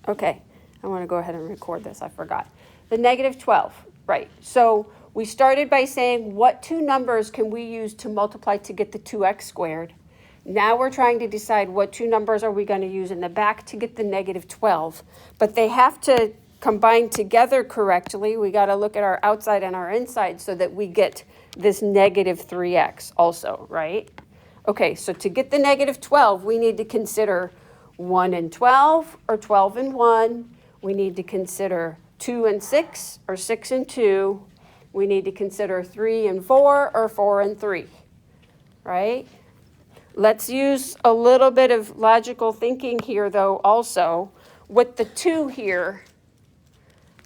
Okay, I want to go ahead and record this. I forgot. The negative 12, right. So we started by saying what two numbers can we use to multiply to get the 2x squared. Now we're trying to decide what two numbers are we going to use in the back to get the negative 12. But they have to combine together correctly. We got to look at our outside and our inside so that we get this negative 3x also, right? Okay, so to get the negative 12, we need to consider 1 and 12 or 12 and 1. We need to consider 2 and 6 or 6 and 2. We need to consider 3 and 4 or 4 and 3, right? Let's use a little bit of logical thinking here, though, also. With the 2 here,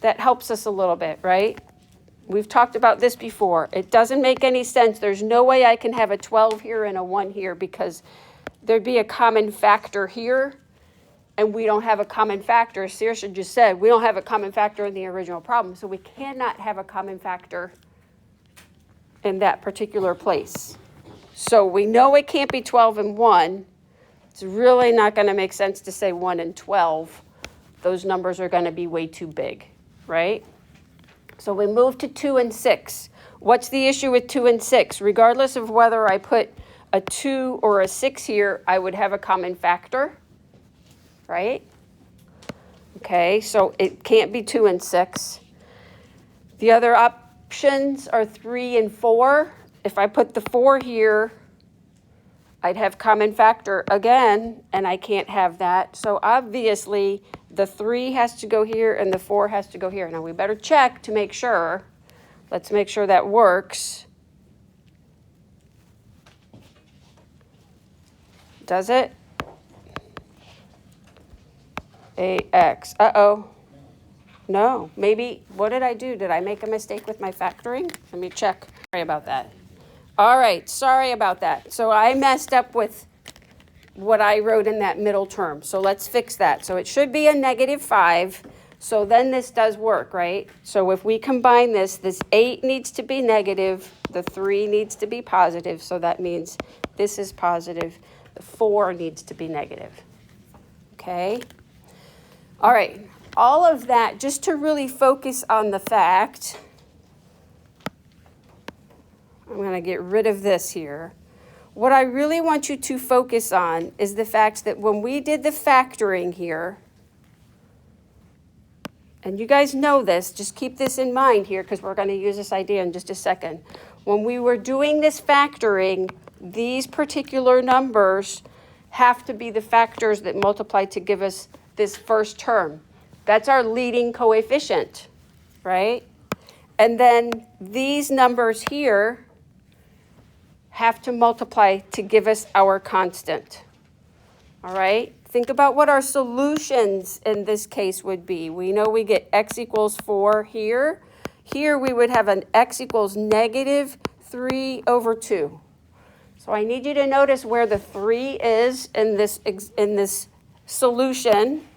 that helps us a little bit, right? We've talked about this before. It doesn't make any sense. There's no way I can have a 12 here and a 1 here because there'd be a common factor here, and we don't have a common factor. Saoirse just said we don't have a common factor in the original problem, so we cannot have a common factor in that particular place. So we know it can't be 12 and 1. It's really not going to make sense to say 1 and 12. Those numbers are going to be way too big, right? So we move to 2 and 6. What's the issue with 2 and 6? Regardless of whether I put a 2 or a 6 here, I would have a common factor, right? Okay, so it can't be 2 and 6. The other options are 3 and 4. If I put the 4 here, I'd have common factor again, and I can't have that. So obviously, the 3 has to go here and the 4 has to go here. Now we better check to make sure. Let's make sure that works. Does it? AX. Uh-oh. No. Maybe, what did I do? Did I make a mistake with my factoring? Let me check. Sorry about that. All right, sorry about that. So I messed up with what I wrote in that middle term. So let's fix that. So it should be a negative 5. So then this does work, right? So if we combine this 8 needs to be negative, the 3 needs to be positive. So that means this is positive. The 4 needs to be negative. Okay? All right, all of that just to really focus on the fact. I'm going to get rid of this here. What I really want you to focus on is the fact that when we did the factoring here, and you guys know this, just keep this in mind here because we're going to use this idea in just a second. When we were doing this factoring, these particular numbers have to be the factors that multiply to give us this first term. That's our leading coefficient, right? And then these numbers here have to multiply to give us our constant. All right? Think about what our solutions in this case would be. We know we get x equals 4 here. Here we would have an x equals negative 3 over 2. So I need you to notice where the 3 is in this solution,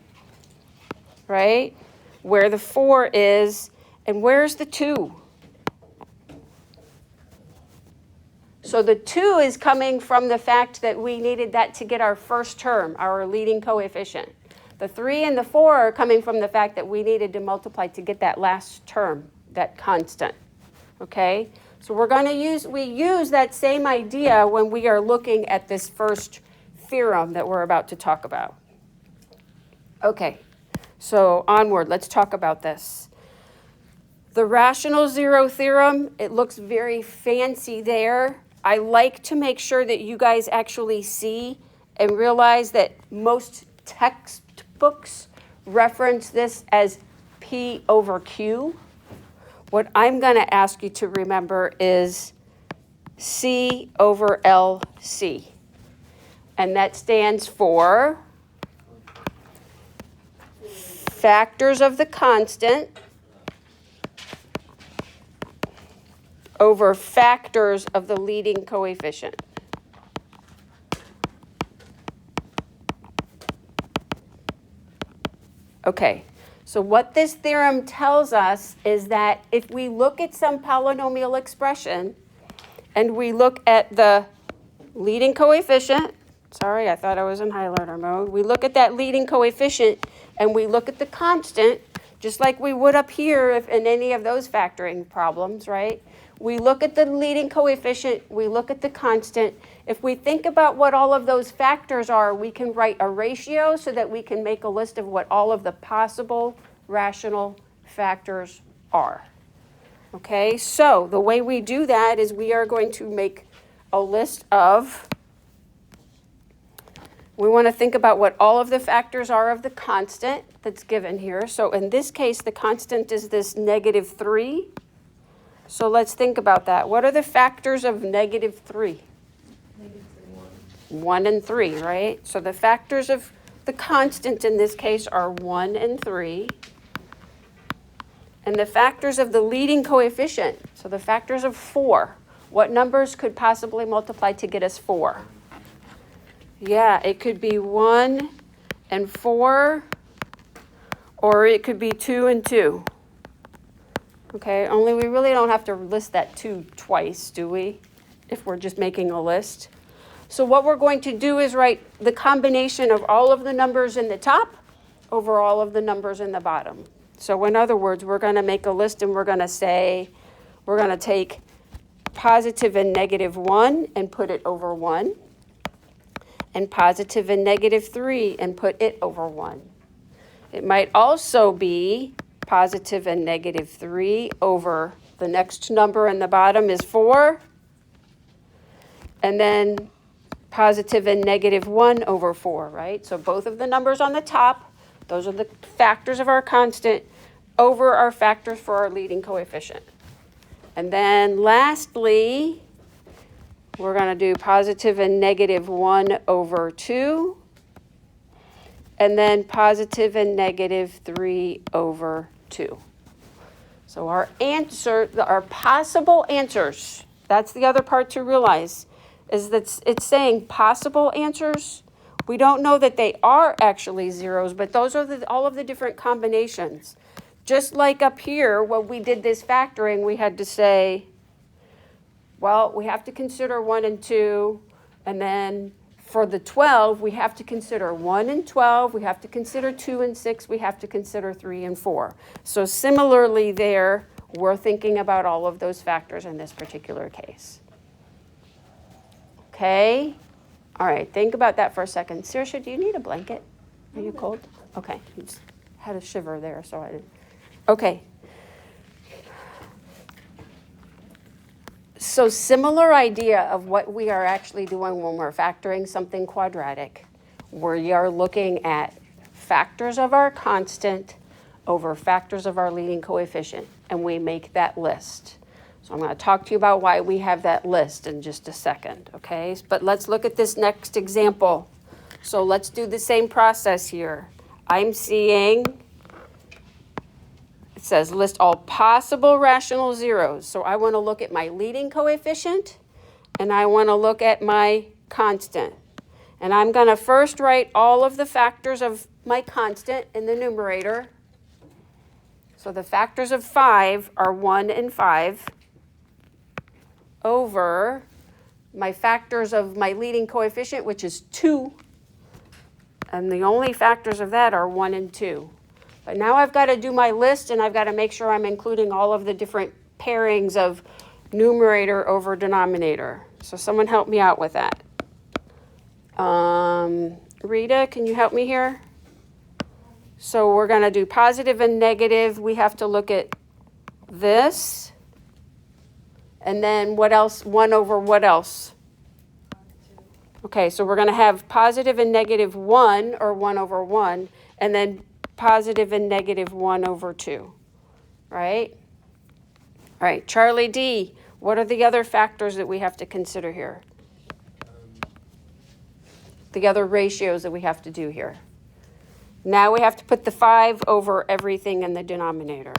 right? Where the 4 is, and where's the 2? So the 2 is coming from the fact that we needed that to get our first term, our leading coefficient. The 3 and the 4 are coming from the fact that we needed to multiply to get that last term, that constant, okay? So we use that same idea when we are looking at this first theorem that we're about to talk about. Okay, so onward, let's talk about this. The rational zero theorem, it looks very fancy there. I like to make sure that you guys actually see and realize that most textbooks reference this as P over Q. What I'm going to ask you to remember is C over LC. And that stands for factors of the constant over factors of the leading coefficient. Okay, so what this theorem tells us is that if we look at some polynomial expression and we look at the leading coefficient, Sorry, I thought I was in highlighter mode. We look at that leading coefficient and we look at the constant, just like we would up here if in any of those factoring problems, right? We look at the leading coefficient, we look at the constant. If we think about what all of those factors are, we can write a ratio so that we can make a list of what all of the possible rational factors are. Okay, so the way we do that is we are going to make a list of, we want to think about what all of the factors are of the constant that's given here. So in this case, the constant is this -3. So let's think about that. What are the factors of -3? 1 and 3, right? So the factors of the constant in this case are 1 and 3. And the factors of the leading coefficient, so the factors of 4, what numbers could possibly multiply to get us 4? Yeah, it could be 1 and 4, or it could be 2 and 2. Okay, only we really don't have to list that 2 twice, do we? If we're just making a list. So what we're going to do is write the combination of all of the numbers in the top over all of the numbers in the bottom. So in other words, we're going to make a list and we're going to say, we're going to take positive and -1 and put it over 1, and positive and -3 and put it over 1. It might also be positive and -3 over the next number in the bottom is 4, and then positive and -1 over 4, right? So both of the numbers on the top, those are the factors of our constant, over our factors for our leading coefficient. And then lastly, we're going to do positive and -1 over 2, and then positive and -3 over 2. So our answer, our possible answers, that's the other part to realize, is that it's saying possible answers. We don't know that they are actually zeros, but those are all of the different combinations. Just like up here, when we did this factoring, we had to say, well, we have to consider 1 and 2, and then for the 12, we have to consider 1 and 12, we have to consider 2 and 6, we have to consider 3 and 4. So similarly there, we're thinking about all of those factors in this particular case. Okay? All right, think about that for a second. Saoirse, do you need a blanket? Are you cold? Okay, I just had a shiver there, so I didn't. Okay. So similar idea of what we are actually doing when we're factoring something quadratic. We are looking at factors of our constant over factors of our leading coefficient, and we make that list. So I'm going to talk to you about why we have that list in just a second, okay? But let's look at this next example. So let's do the same process here. I'm seeing, it says list all possible rational zeros. So I want to look at my leading coefficient, and I want to look at my constant. And I'm going to first write all of the factors of my constant in the numerator. So the factors of 5 are 1 and 5. Over my factors of my leading coefficient, which is 2. And the only factors of that are 1 and 2. But now I've got to do my list, and I've got to make sure I'm including all of the different pairings of numerator over denominator. So someone help me out with that. Rita, can you help me here? So we're going to do positive and negative. We have to look at this. And then what else? 1 over what else? Okay, so we're going to have positive and -1, or 1 over 1, and then positive and -1 over 2, right? All right, Charlie D., what are the other factors that we have to consider here? The other ratios that we have to do here. Now we have to put the 5 over everything in the denominator.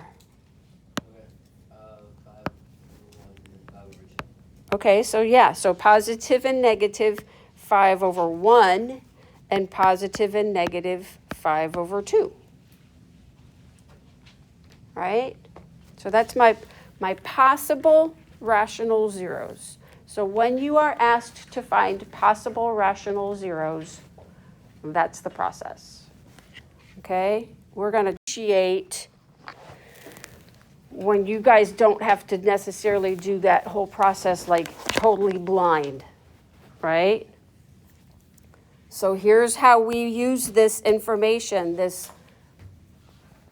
Okay, so yeah, so positive and negative 5 over 1, and positive and negative 5 over 2. Right? So that's my possible rational zeros. So when you are asked to find possible rational zeros, that's the process. Okay? We're going to appreciate when you guys don't have to necessarily do that whole process like totally blind, right? So here's how we use this information, this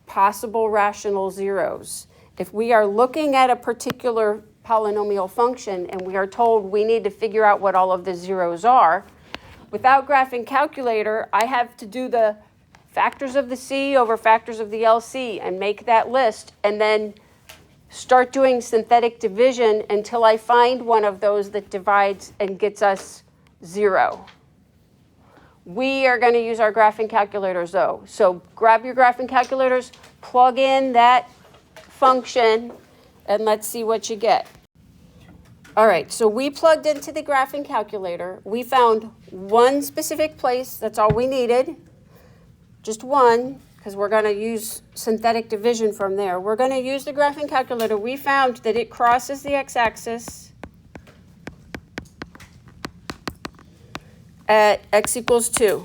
possible rational zeros. If we are looking at a particular polynomial function and we are told we need to figure out what all of the zeros are, without graphing calculator, I have to do the factors of the C over factors of the LC and make that list and then start doing synthetic division until I find one of those that divides and gets us 0. We are going to use our graphing calculators though. So grab your graphing calculators, plug in that function, and let's see what you get. All right, so we plugged into the graphing calculator. We found one specific place. That's all we needed. Just one, because we're going to use synthetic division from there. We're going to use the graphing calculator. We found that it crosses the x-axis at x equals 2.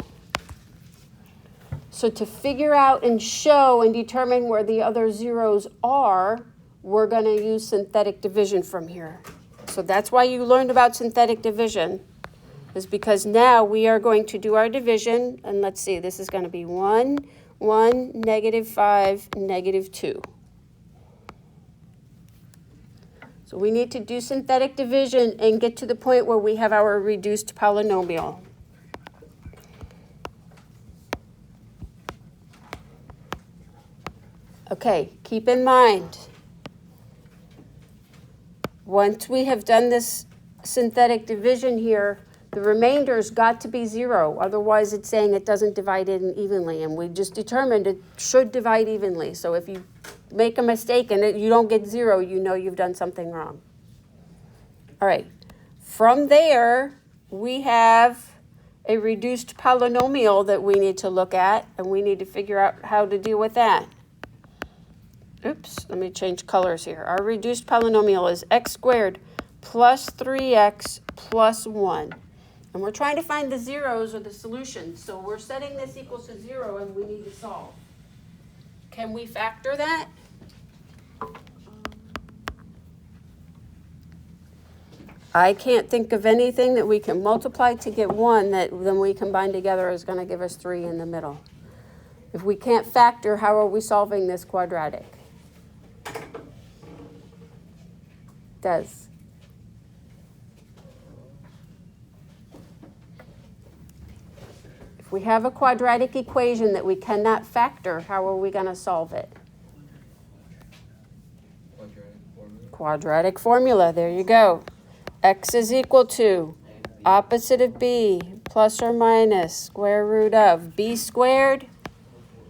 So to figure out and show and determine where the other zeros are, we're going to use synthetic division from here. So that's why you learned about synthetic division, is because now we are going to do our division, and let's see, this is going to be 1, 1, negative 5, negative 2. So we need to do synthetic division and get to the point where we have our reduced polynomial. Okay, keep in mind, once we have done this synthetic division here, the remainder's got to be 0. Otherwise, it's saying it doesn't divide in evenly. And we just determined it should divide evenly. So if you make a mistake and you don't get 0, you know you've done something wrong. All right. From there, we have a reduced polynomial that we need to look at, and we need to figure out how to deal with that. Oops, let me change colors here. Our reduced polynomial is x squared plus 3x plus 1. And we're trying to find the zeros or the solutions. So we're setting this equals to 0 and we need to solve. Can we factor that? I can't think of anything that we can multiply to get 1 that then we combine together is going to give us 3 in the middle. If we can't factor, how are we solving this quadratic? Des. If we have a quadratic equation that we cannot factor, how are we going to solve it? Quadratic formula. There you go. X is equal to opposite of b plus or minus square root of b squared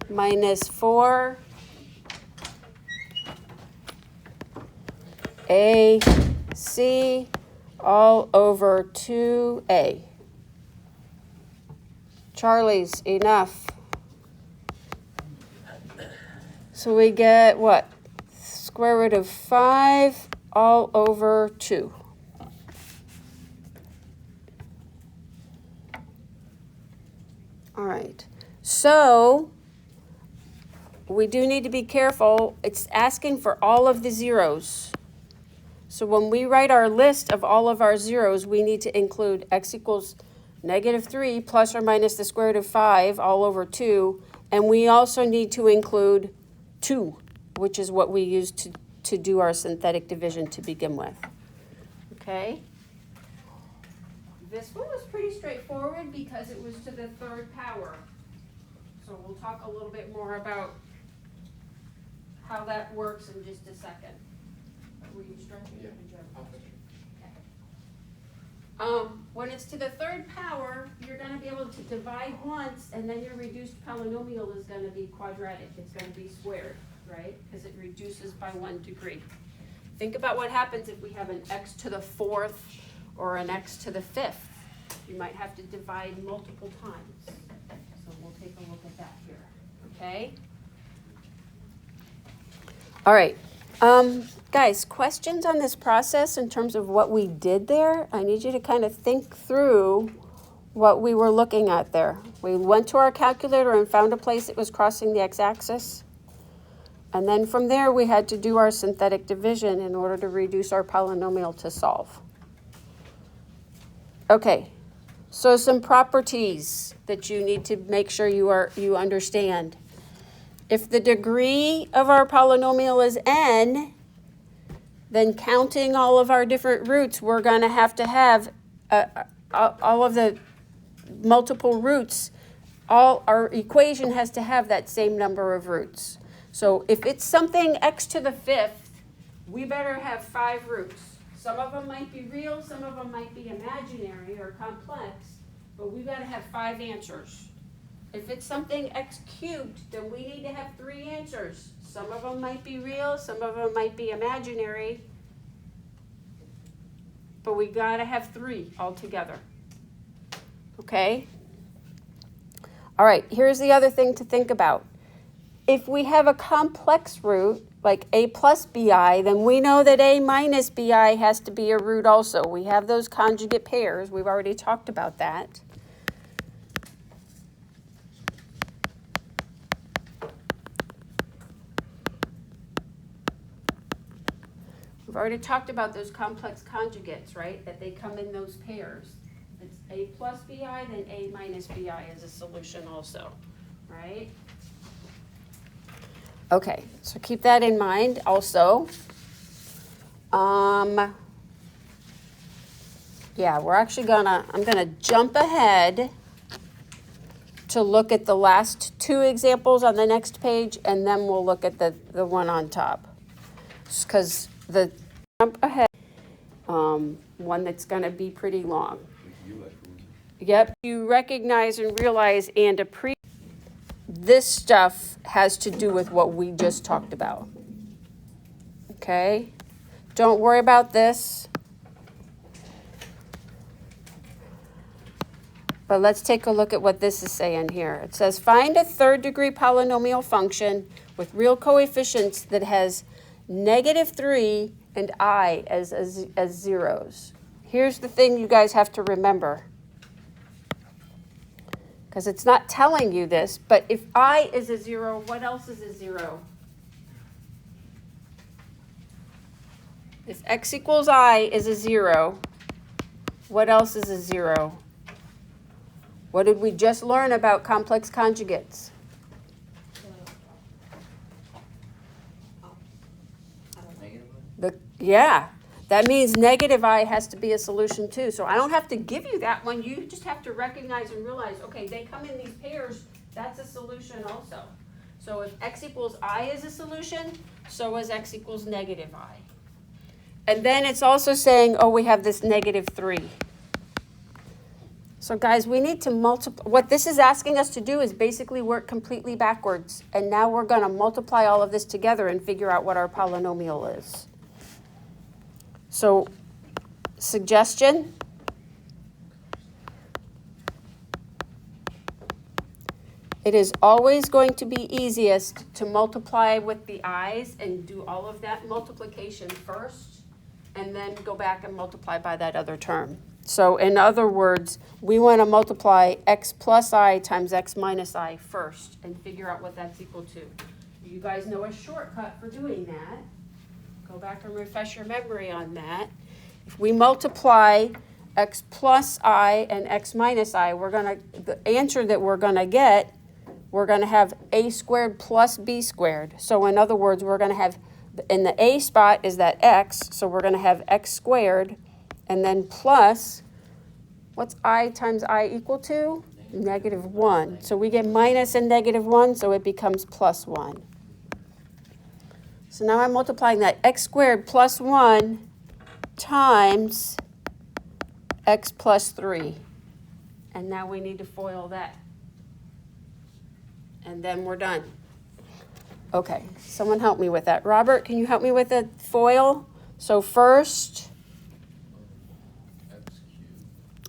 minus 4 AC all over 2A. Charlie's enough. So we get what? Square root of 5 all over 2. All right. So we do need to be careful. It's asking for all of the zeros. So when we write our list of all of our zeros, we need to include x equals negative 3 plus or minus the square root of 5 all over 2. And we also need to include 2, which is what we use to do our synthetic division to begin with. Okay? This one was pretty straightforward because it was to the third power. So we'll talk a little bit more about how that works in just a second. Were you stretching? Yeah. Okay. When it's to the third power, you're going to be able to divide once, and then your reduced polynomial is going to be quadratic. It's going to be squared, right? Because it reduces by 1 degree. Think about what happens if we have an x to the 4th or an x to the 5th. You might have to divide multiple times. So we'll take a look at that here, okay? All right. Guys, questions on this process in terms of what we did there? I need you to kind of think through what we were looking at there. We went to our calculator and found a place that was crossing the x-axis. And then from there, we had to do our synthetic division in order to reduce our polynomial to solve. Okay, so some properties that you need to make sure you understand. If the degree of our polynomial is n, then counting all of our different roots, we're going to have all of the multiple roots. Our equation has to have that same number of roots. So if it's something x to the 5th, we better have 5 roots. Some of them might be real, some of them might be imaginary or complex, but we've got to have 5 answers. If it's something x cubed, then we need to have 3 answers. Some of them might be real, some of them might be imaginary, but we got to have 3 altogether. Okay? All right, here's the other thing to think about. If we have a complex root, like a plus bi, then we know that a minus bi has to be a root also. We have those conjugate pairs. We've already talked about that. We've already talked about those complex conjugates, right? That they come in those pairs. If it's a plus bi, then a minus bi is a solution also, right? Okay, so keep that in mind also. Yeah, I'm gonna jump ahead to look at the last 2 examples on the next page, and then we'll look at the one on top. Because the jump ahead, one that's gonna be pretty long. Yep, you recognize and realize and appreciate this stuff has to do with what we just talked about. Okay? Don't worry about this. But let's take a look at what this is saying here. It says, find a 3rd degree polynomial function with real coefficients that has -3 and I as zeros. Here's the thing you guys have to remember. Because it's not telling you this, but if I is a 0, what else is a 0? If x equals I is a 0, what else is a 0? What did we just learn about complex conjugates? Yeah, that means negative I has to be a solution too. So I don't have to give you that one. You just have to recognize and realize, okay, they come in these pairs. That's a solution also. So if x equals I is a solution, so is x equals negative I. And then it's also saying, oh, we have this -3. So guys, we need to multiply. What this is asking us to do is basically work completely backwards. And now we're going to multiply all of this together and figure out what our polynomial is. So, suggestion. It is always going to be easiest to multiply with the i's and do all of that multiplication first, and then go back and multiply by that other term. So in other words, we want to multiply x plus I times x minus I first and figure out what that's equal to. You guys know a shortcut for doing that. Go back and refresh your memory on that. If we multiply x plus I and x minus I, the answer that we're going to get, we're going to have a squared plus b squared. So in other words, we're going to have, in the a spot is that x, so we're going to have x squared, and then plus, what's I times I equal to? -1. So we get minus and -1, so it becomes +1. So now I'm multiplying that x squared plus 1 times x plus 3. And now we need to FOIL that. And then we're done. Okay, someone help me with that. Robert, can you help me with the FOIL? So first,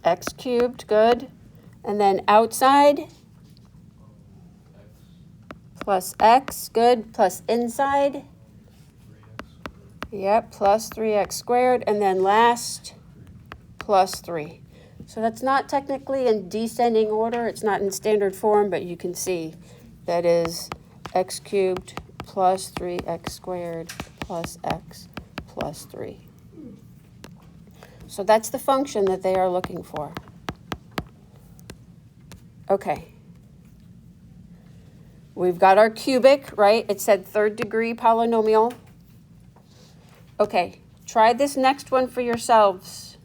x cubed, good. And then outside, plus x, good, plus inside, Yep, plus 3x squared, and then last, plus 3. So that's not technically in descending order. It's not in standard form, but you can see that is x cubed plus 3x squared plus x plus 3. So that's the function that they are looking for. Okay. We've got our cubic, right? It said third degree polynomial. Okay, try this next one for yourselves.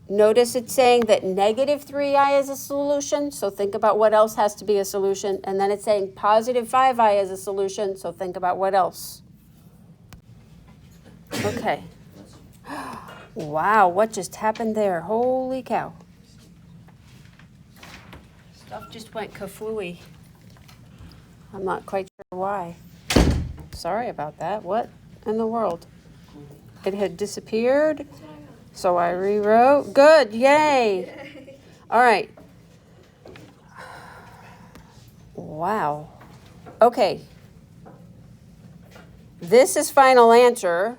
Notice it's saying that negative 3i is a solution, so think about what else has to be a solution. And then it's saying positive 5i is a solution, so think about what else. Okay. Wow, what just happened there? Holy cow. Stuff just went kaflooey. I'm not quite sure why. Sorry about that. What in the world? It had disappeared, so I rewrote. Good, yay. All right. Wow. Okay. This is final answer.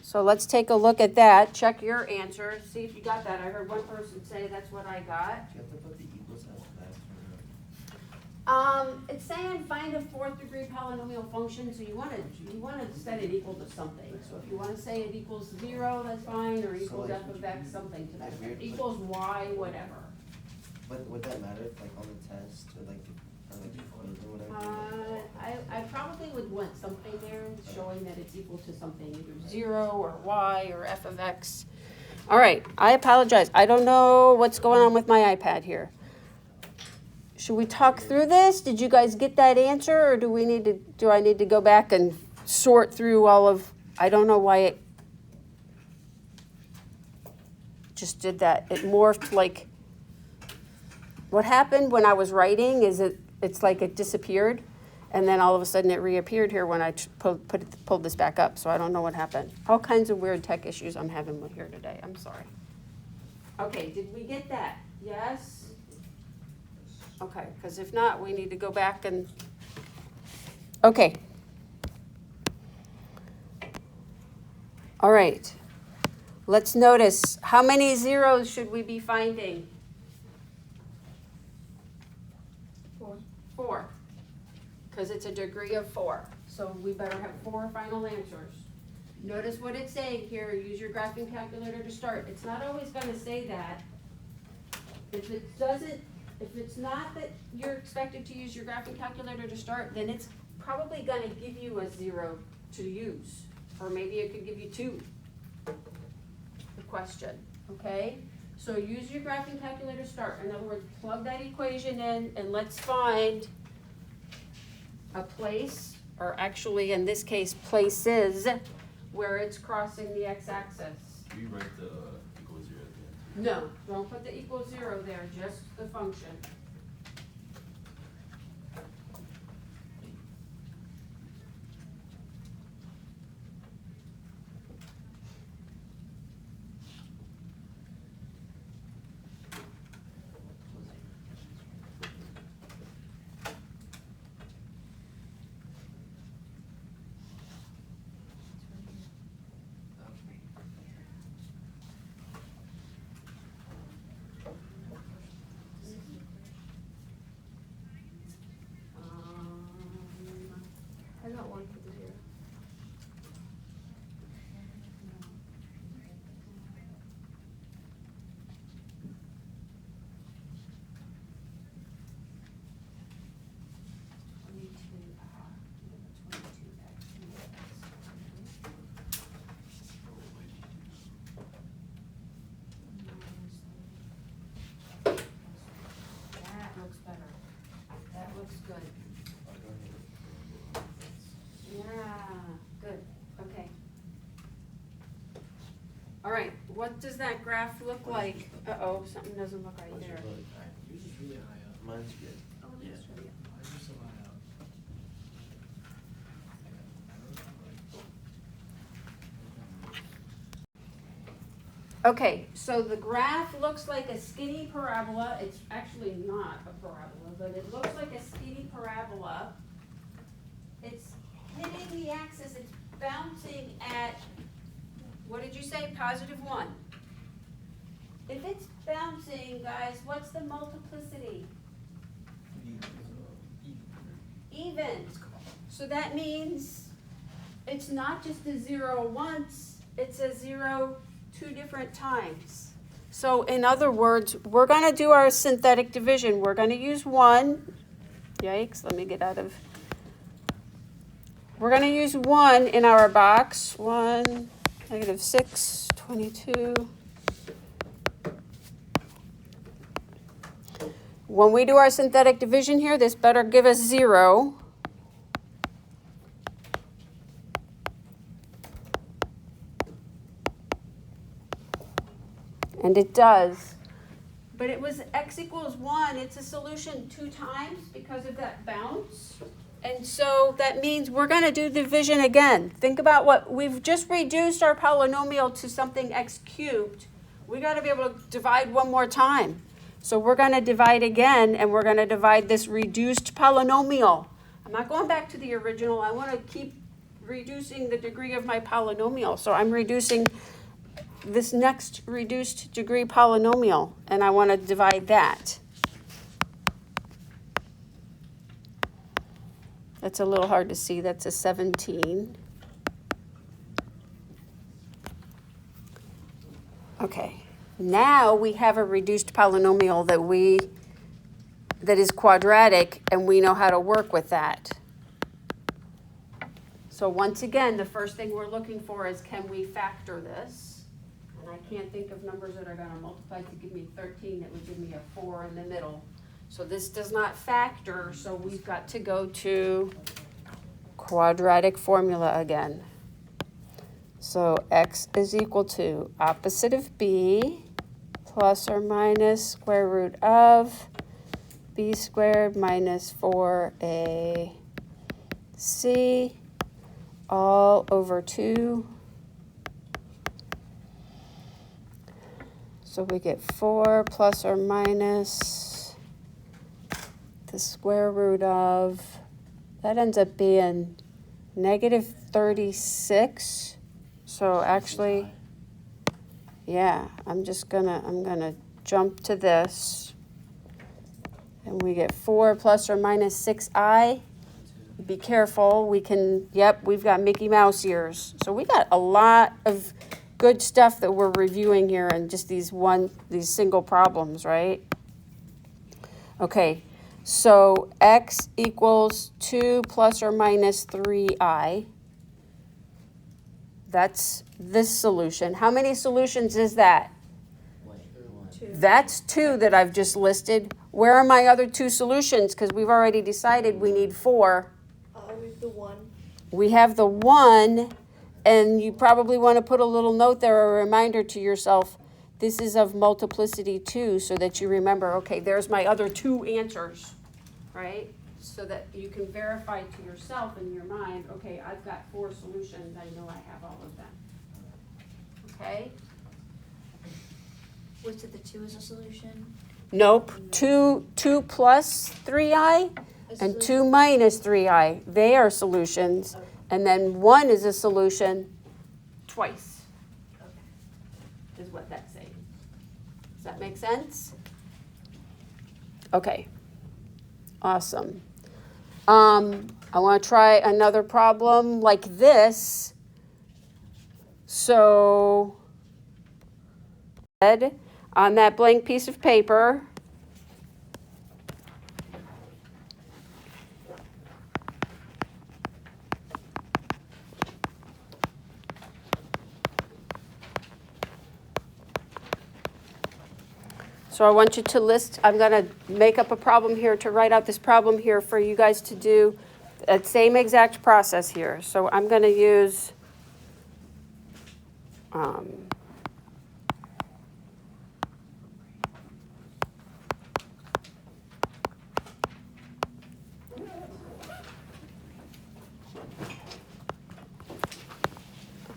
So let's take a look at that. Check your answer. See if you got that. I heard one person say that's what I got. Do you have to put the equals as that? It's saying find a fourth degree polynomial function, so you want to set it equal to something. So if you want to say it equals 0, that's fine, or equals f of x, something to that effect. Equals y, whatever. But would that matter if, like, on the test or like quiz or whatever? I probably would want something there showing that it's equal to something, either 0 or y or f of x. All right, I apologize. I don't know what's going on with my iPad here. Should we talk through this? Did you guys get that answer, or do I need to go back and sort through all of, I don't know why it just did that. It morphed like, what happened when I was writing is it's like it disappeared, and then all of a sudden it reappeared here when I pulled this back up, so I don't know what happened. All kinds of weird tech issues I'm having with here today. I'm sorry. Okay, did we get that? Yes? Okay, because if not, we need to go back and, okay. All right, let's notice, how many zeros should we be finding? 4, because it's a degree of 4. So we better have 4 final answers. Notice what it's saying here, use your graphing calculator to start. It's not always going to say that. If it's not that you're expected to use your graphing calculator to start, then it's probably going to give you a 0 to use. Or maybe it could give you 2, the question, okay? So use your graphing calculator to start. In other words, plug that equation in, and let's find a place, or actually in this case, places, where it's crossing the x-axis. Do you write the equal 0 at the end? No, don't put the equal 0 there, just the function. I got one for the 0. That looks better. That looks good. Yeah, good, okay. All right, what does that graph look like? Uh-oh, something doesn't look right there. Yours is really high up. Mine's good. Oh, Yeah. that's right. Why is yours so high up? Okay, so the graph looks like a skinny parabola. It's actually not a parabola, but it looks like a skinny parabola. It's hitting the axis. It's bouncing at, what did you say, +1? If it's bouncing, guys, what's the multiplicity? Even. So that means it's not just a 0 once, it's a 0 2 different times. So in other words, we're going to do our synthetic division. We're going to use 1. Yikes, let me get out of. We're going to use 1 in our box. 1, -6, 22. When we do our synthetic division here, this better give us 0. And it does. But it was x equals 1. It's a solution 2 times because of that bounce. And so that means we're going to do division again. Think about what we've just reduced our polynomial to something x cubed. We got to be able to divide one more time. So we're going to divide again, and we're going to divide this reduced polynomial. I'm not going back to the original. I want to keep reducing the degree of my polynomial. So I'm reducing this next reduced degree polynomial, and I want to divide that. That's a little hard to see. That's a 17. Okay. Now we have a reduced polynomial that is quadratic, and we know how to work with that. So once again, the first thing we're looking for is, can we factor this? And I can't think of numbers that are going to multiply to give me 13 that would give me a 4 in the middle. So this does not factor, so we've got to go to quadratic formula again. So x is equal to opposite of b plus or minus square root of b squared minus 4ac all over 2. So we get 4 plus or minus the square root of, that ends up being -36. So actually, yeah, I'm gonna jump to this. And we get 4 plus or minus 6i. Be careful, we've got Mickey Mouse ears. So we got a lot of good stuff that we're reviewing here and just these single problems, right? Okay, so x equals 2 plus or minus 3i. That's this solution. How many solutions is that? 2. That's 2 that I've just listed. Where are my other 2 solutions? Because we've already decided we need 4. We have the 1. We have the 1, and you probably want to put a little note there, a reminder to yourself, this is of multiplicity 2, so that you remember, okay, there's my other 2 answers, right? So that you can verify to yourself in your mind, okay, I've got 4 solutions, I know I have all of them. Okay? Which of the 2 is a solution? Nope, 2 plus 3i and 2 minus 3i, they are solutions. Okay. And then 1 is a solution twice, Okay. is what that's saying. Does that make sense? Okay, awesome. I want to try another problem like this. So, on that blank piece of paper, so I want you to list, I'm going to make up a problem here to write out this problem here for you guys to do that same exact process here. So I'm going to use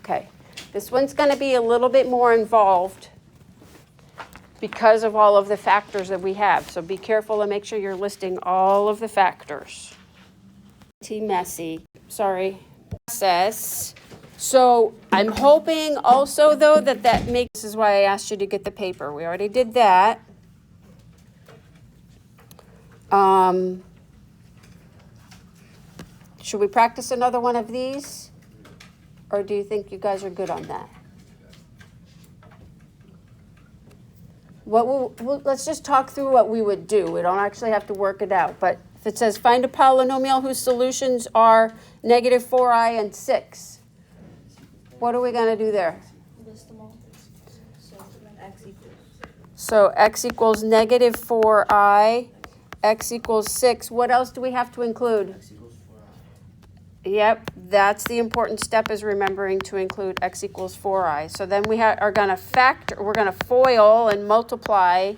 okay, this one's going to be a little bit more involved because of all of the factors that we have. So be careful and make sure you're listing all of the factors. Messy, sorry. Process So I'm hoping also, though, that makes, this is why I asked you to get the paper. We already did that. Should we practice another one of these? Or do you think you guys are good on that? Let's just talk through what we would do. We don't actually have to work it out. But if it says find a polynomial whose solutions are negative 4i and 6, what are we going to do there? List them all. So x equals. So x equals negative 4i, x equals 6. What else do we have to include? X equals 4i. Yep, that's the important step, is remembering to include x equals 4i. So then we are going to factor, we're going to FOIL and multiply.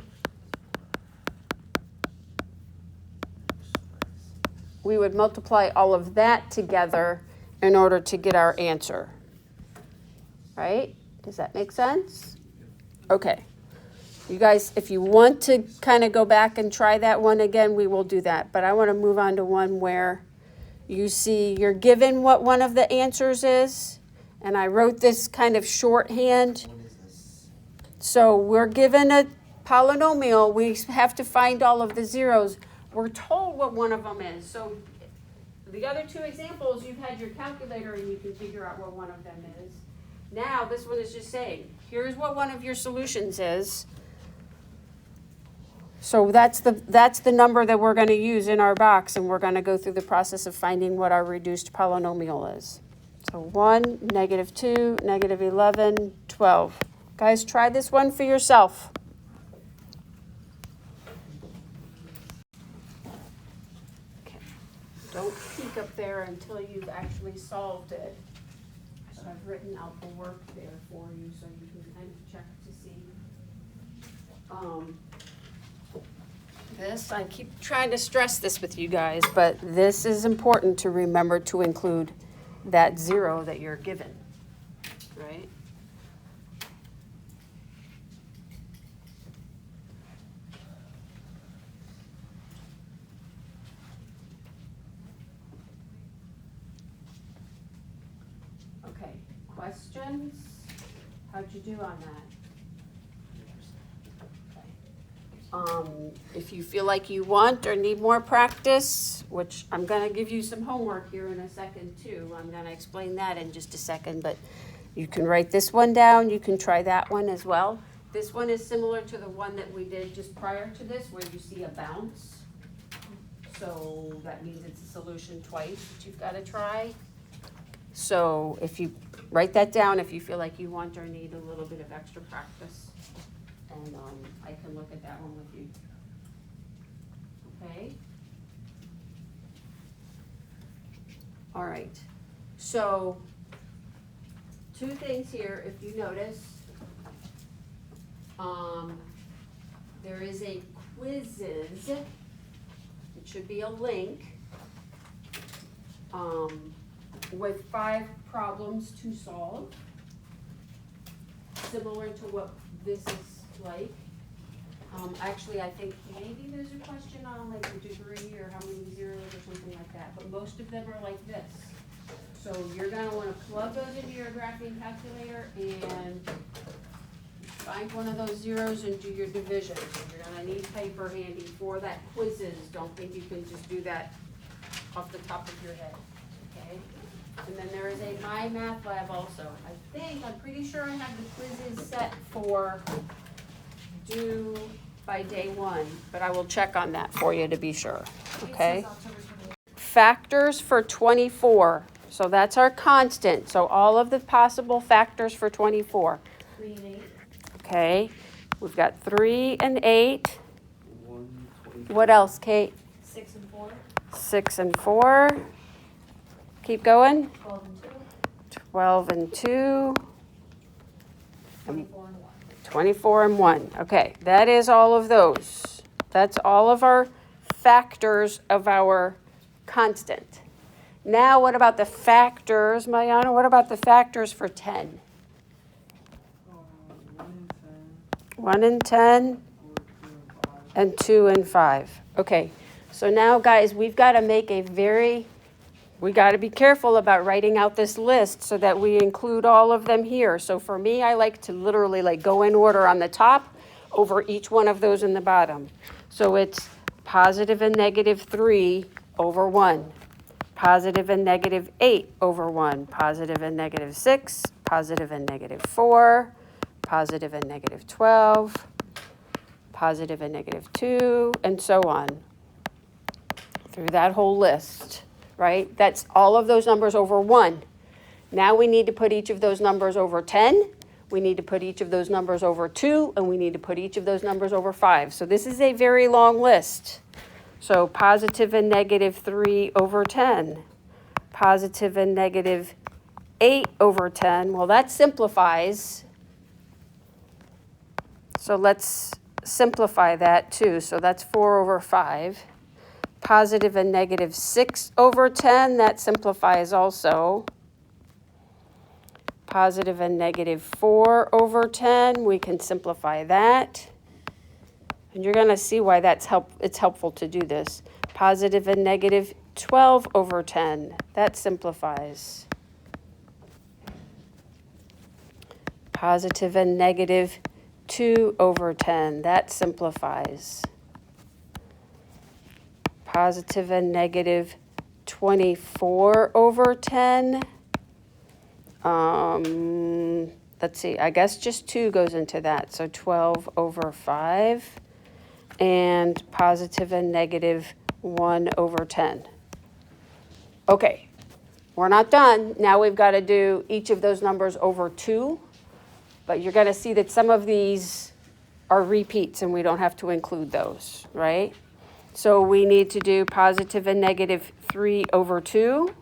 We would multiply all of that together in order to get our answer. Right? Does that make sense? Okay. You guys, if you want to kind of go back and try that one again, we will do that. But I want to move on to one where you see you're given what one of the answers is. And I wrote this kind of shorthand. What is this? So we're given a polynomial. We have to find all of the zeros. We're told what one of them is. So the other two examples, you've had your calculator and you can figure out what one of them is. Now this one is just saying, here's what one of your solutions is. So that's the number that we're going to use in our box, and we're going to go through the process of finding what our reduced polynomial is. So 1, negative 2, negative 11, 12. Guys, try this one for yourself. Okay. Don't peek up there until you've actually solved it. So I've written out the work there for you so you can kind of check to see. This, I keep trying to stress this with you guys, but this is important to remember to include that 0 that you're given, right? Okay, questions? How'd you do on that? If you feel like you want or need more practice, which I'm going to give you some homework here in a second too. I'm going to explain that in just a second, but you can write this one down. You can try that one as well. This one is similar to the one that we did just prior to this, where you see a bounce. So that means it's a solution twice that you've got to try. So if you write that down, if you feel like you want or need a little bit of extra practice. And I can look at that one with you. Okay? All right. So, two things here, if you notice. There is a quizzes. It should be a link with 5 problems to solve. Similar to what this is like. Actually, I think maybe there's a question on like the degree or how many zeros or something like that, but most of them are like this. So you're going to want to plug those into your graphing calculator and find one of those zeros and do your division. So you're going to need paper handy for that quizzes. Don't think you can just do that off the top of your head. Okay? And then there is a My Math Lab also. I'm pretty sure I have the quizzes set for due by day 1, but I will check on that for you to be sure, okay? Factors for 24, so that's our constant, so all of the possible factors for 24. 3 and 8. Okay, we've got 3 and 8. 1, What else, Kate? 6 and 4. 6 and 4. Keep going. 12 and 2. 12 and 2. 24 and 1. 24 and 1. Okay, that is all of those. That's all of our factors of our constant. Now, what about the factors, Mariana? What about the factors for 10? 1 and 10. And 2 and 5. Okay, so now, guys, we've got to make a very We got to be careful about writing out this list so that we include all of them here. So for me, I like to literally like go in order on the top over each one of those in the bottom. So it's positive and negative 3 over 1, positive and negative 8 over 1, positive and negative 6, positive and negative 4, positive and negative 12, positive and negative 2, and so on through that whole list, right? That's all of those numbers over 1. Now we need to put each of those numbers over 10. We need to put each of those numbers over 2, and we need to put each of those numbers over 5. So this is a very long list. So positive and negative 3 over 10, positive and negative 8 over 10. Well, that simplifies. So let's simplify that too. So that's 4 over 5. Positive and negative 6 over 10, that simplifies also. Positive and negative 4 over 10, we can simplify that. And you're going to see why it's helpful to do this. Positive and negative 12 over 10, that simplifies. Positive and negative 2 over 10, that simplifies. Positive and negative 24 over 10. Let's see, I guess just 2 goes into that, so 12 over 5. And positive and negative 1 over 10. Okay, we're not done. Now we've got to do each of those numbers over 2. But you're going to see that some of these are repeats, and we don't have to include those, right? So we need to do positive and negative 3 over 2,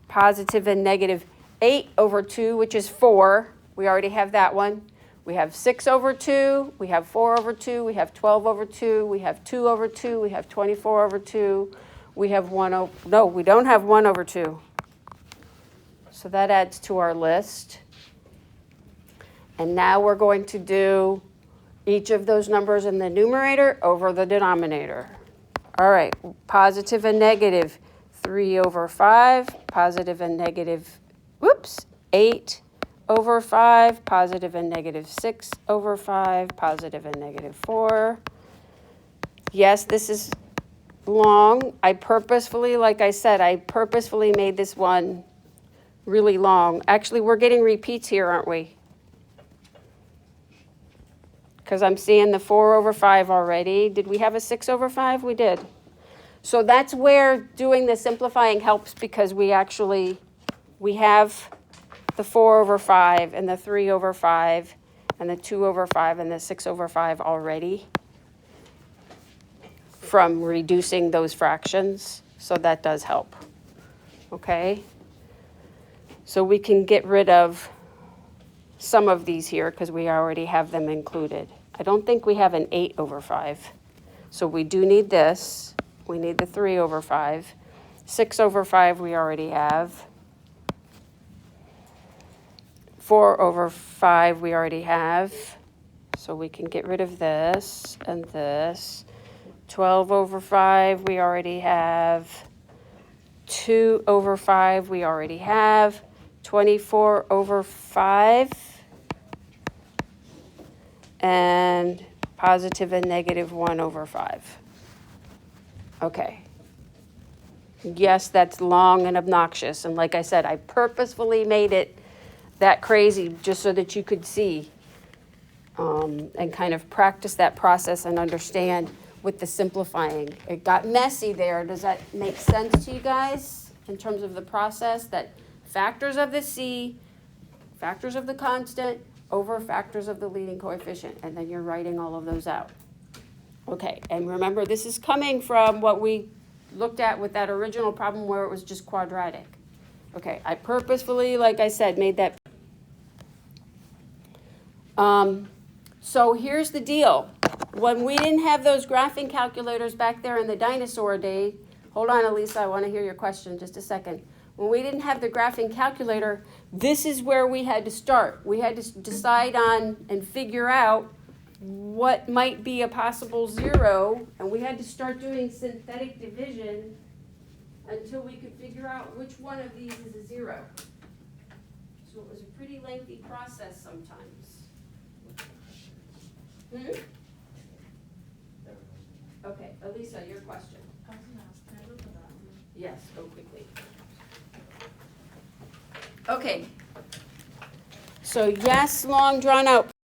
positive and negative 8 over 2, which is 4. We already have that one. We have 6 over 2, we have 4 over 2, we have 12 over 2, we have 2 over 2, we have 24 over 2, we have 1 over, no, we don't have 1 over 2. So that adds to our list. And now we're going to do each of those numbers in the numerator over the denominator. All right, positive and negative 3 over 5, positive and negative, 8 over 5, positive and negative 6 over 5, positive and negative 4. Yes, this is long. I purposefully, like I said, I purposefully made this one really long. Actually, we're getting repeats here, aren't we? Because I'm seeing the 4 over 5 already. Did we have a 6 over 5? We did. So that's where doing the simplifying helps, because we have the 4 over 5 and the 3 over 5 and the 2 over 5 and the 6 over 5 already from reducing those fractions. So that does help. Okay? So we can get rid of some of these here because we already have them included. I don't think we have an 8 over 5. So we do need this. We need the 3 over 5. 6 over 5 we already have. 4 over 5 we already have. So we can get rid of this and this. 12 over 5 we already have. 2 over 5 we already have. 24 over 5. And positive and negative 1 over 5. Okay. Yes, that's long and obnoxious. And like I said, I purposefully made it that crazy just so that you could see and kind of practice that process and understand with the simplifying. It got messy there. Does that make sense to you guys in terms of the process? That factors of the C, factors of the constant, over factors of the leading coefficient, and then you're writing all of those out. Okay, and remember, this is coming from what we looked at with that original problem where it was just quadratic. Okay, I purposefully, like I said, made that. So here's the deal. When we didn't have those graphing calculators back there in the dinosaur day, hold on, Elisa, I want to hear your question just a second. When we didn't have the graphing calculator, this is where we had to start. We had to decide on and figure out what might be a possible 0, and we had to start doing synthetic division until we could figure out which one of these is a 0. So it was a pretty lengthy process sometimes. Okay, Elisa, your question. I was gonna ask, can I go to that one? Yes, go quickly. Okay. So yes, long drawn out